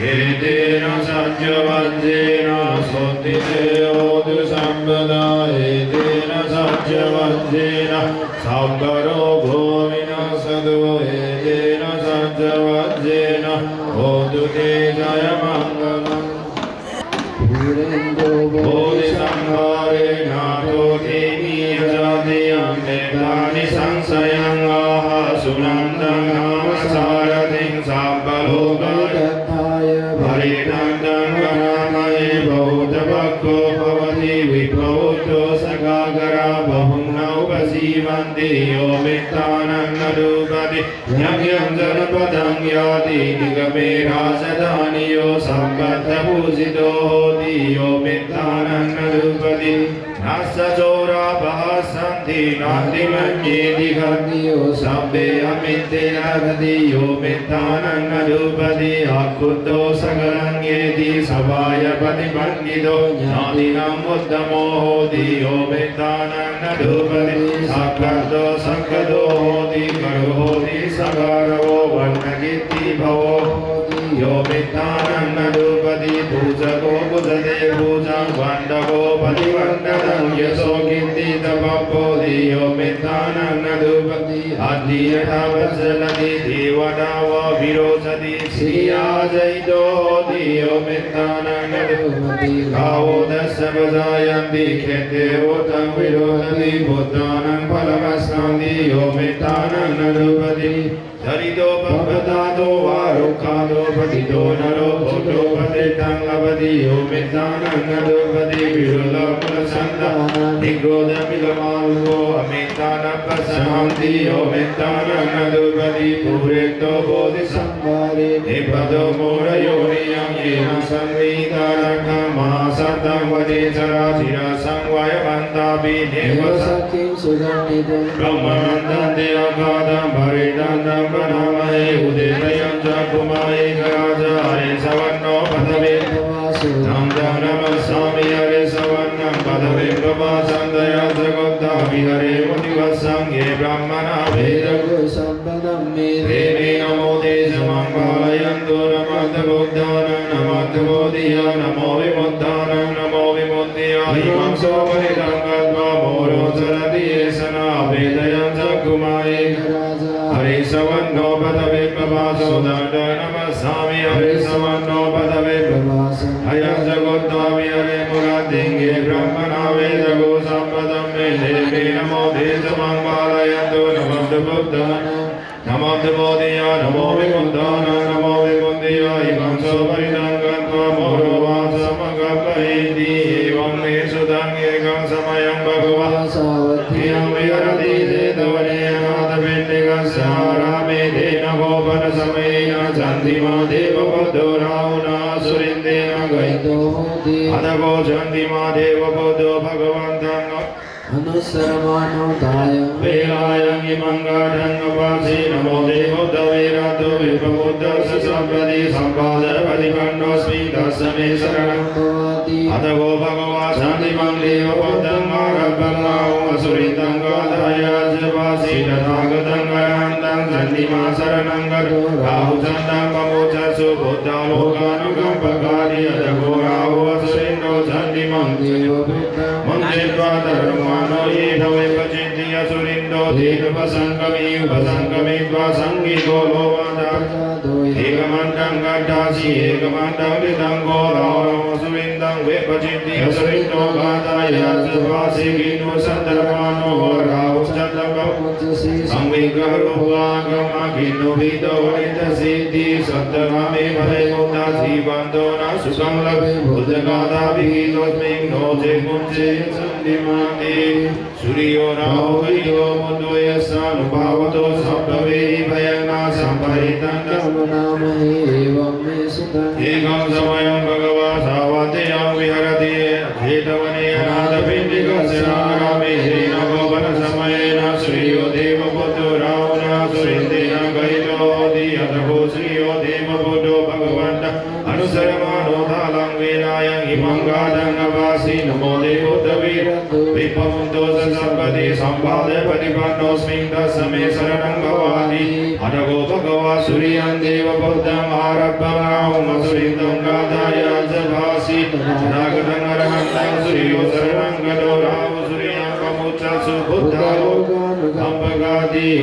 एतेन सत्यवज्रेण सोत्थिते होतु सर्वदा एतेन सत्यवज्रेण सम्परो भूमिनसतु एतेन सत्यवज्रेण होतु ते जयमङ्गलम् बोधिसंहारे नाथो देवीयजातियं वेदानि संशयं आह सुनन्दं नाम सारथिं साम्बलोकगताय परिणन्दं गणामये बौद्धभक्तो भवति विभूतो सगागरा बहुनौपसीवन्ति यो मित्तानन्दरूपति यज्ञं जनपदं याति निगमेरासदानि यो सम्बद्धपूजितो होति यो मित्तानन्दरूपति नास्सचोरापः सन्ति नान्तिमन्येति घर्मियो सब्बे अमित्येनगति यो मित्तानन्दरूपति आकुद्धो सकलं येति सभाय प्रतिपन्नितो ज्ञातिनाम् उत्तमो होति यो मित्तानन्दरूपति साक्षातो संगतो होति करो होति सगारवो वर्णकीर्ति भवो यो मित्तानन्दरूपति पूजको पूजते पूजां वन्दको परिवन्दनं यशो कीर्तितपप्पोधि यो मित्तानन्दरूपति अध्ययता वज्जलति देवता वा विरोचति श्रिया जयितो होति यो मित्तानन्दरूपति गावो दश प्रजायन्ति खेते रोतं विरोधति बुद्धानं फलमस्नान्ति यो मित्तानन्दरूपति धरितो पवदातो वारुखादो पतितो नरो भोजो पतितं लभति यो मित्तानन्दरूपति विरुलकुलसन्दा निग्रोधमिलमालुको अमित्तानपसहन्ति यो मित्तानन्दरूपति पूरेतो बोधिसंहारे निपदो मोरयोनियं येन संविदानकमासतं वदे चराचिरसंवयमन्तापि नेवसखिं सुगन्धितं ब्रह्मनन्दन्ते अगाधं भरिदन्दं नमः उदितयं च कुमारे गराजारे सवन्नो पदवे नाम नमस्सामि हरे सवन्नं पदवे प्रभासन्दया जगद्धामि हरे मुनिवत्सङ्गे ब्राह्मणा वेदगु सम्पदं मे देवे नमो देशमङ्गलयन्तु नमः बुद्धानं नमः बोधिया नमो विमुक्तानं नमो विमुक्त्या इमं सोपरितं गत्वा मोरो चरति येषणा वेदयं च कुमारे हरे सवन्नो पदवे प्रभासो दण्ड नमस्सामि हरे सवन्नो पदवे प्रभासो हयं जगोद्धामि हरे मुरादिङ्गे ब्रह्मणा वेदगो सम्पदं मे देवे नमो देशमङ्गलयन्तु नमः बुद्धानं नमः बोधिया नमो विमुक्तान नमो विमुक्त्या इमं सोपरितं गत्वा मोरो वासमगपयति एवं मे सुतं एकं समयं भगवः सावधियं विहरति चेतवने नाथपिण्डिकस्यारामे तेन गोपनसमयेन चन्दिमादेवबुद्धो राहुनासुरिन्देन गयितो अदगो चन्दिमादेवबुद्धो भगवन्तं अनुसरमानोदाय वेलायं इमङ्गाढं उपासि नमो देवो दवेरातो विप्रबुद्धस्य सम्प्रति सम्पादपतिपन्नोऽस्मि तस्मै शरणं भवति अदगो भगवा शान्तिमं देवबुद्धं आरब्धमाहुमसुरितं गाधाय जपासि तथागतं गणान्तं चन्दिमा शरणं गतो राहुचन्दं ममोचसु बुद्धालोकानुकम्पकारि अदगो राहुवसुरिन्दो चन्दिमं देवबुद्धं मन्दित्वा धर्मानो ये भवे पचिन्ति असुरिन्दो देवपसङ्गमी उपसङ्गमित्वा सङ्गीतो लोवादा एकमण्डं गड्ढासि एकमण्डं लितं घोरावसुरिन्दं वेपचिन्ति असुरिन्दो गादाय जपासि गिनो सन्दर्भानो राहुचन्द्रममुञ्चसि संविग्रहरूपागमगिनो भिदो वनितसिद्धि सप्तनामे भयमुक्ता जीवन्तो न सुखं लभे बुद्धगाथाभिहितोऽस्मिन् नो चेमुञ्चे सन्धिमाति सूर्यो राहो वैयो मुन्दो यस्यानुभावतो सप्तवेहि भयनाशं परितं नमामहे एवं मे सुतं एकं समयं भगवा सावधेयं विहरति हेतवने अनाथपिण्डिकस्य आरामे हेन गोपनसमयेन श्रियो देवपुत्रो रावणासुरेन्द्रेण गयितो होति अतको श्रियो देवपुत्रो भगवन्तः अनुसरमानो तालं वेलायं इमं गाढं अवासि नमो देवोद्धवीरन्तु विपमुक्तो सम्पदि सम्पादपतिपन्नोऽस्मि तस्मै शरणं भवामि अतको भगवा सूर्यं देवपुत्रम् आरब्धमाहुमसुरिं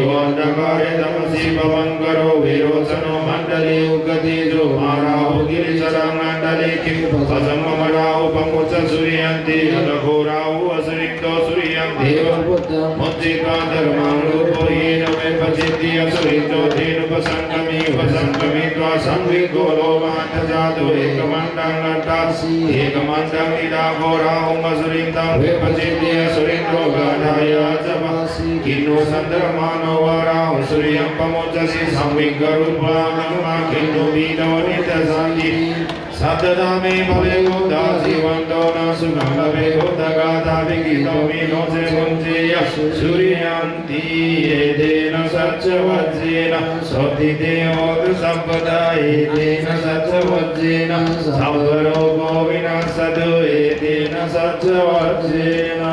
वंडकारे तमसी पवंकरो विरोचनो मंडले उगतेजो माराहो गिरिचरं मंडले किं पसममराहो पमुच सूर्यन्ति अदघोराहो असुरिक्तो सूर्यं देवपुत्रं मुच्चिका धर्मारूपो येन मे पचिति असुरिक्तो तेनुपसंगमी वसंगमी त्वा संविको लोमान्तजातो एकमण्डं नटासि एकमण्डं इदाघोराहो असुरिक्तं वे पचिति असुरिक्तो गाढाय जवासि किन्नो संधर्मानो वराहो सूर्यं पमुचसि संविगरूपाणं किन्नो वीनो नितसान्ति सतदामे भवे गोदासि वन्दो न सुगन्धवे गोदगाधा विगितो मीनो से मुञ्चेय सूर्यन्ति एतेन सच्चवज्जेन सोतिदेवो सम्पदा एतेन सच्चवज्जेन सर्वरोगो विनाशतो एतेन सच्चवज्जेन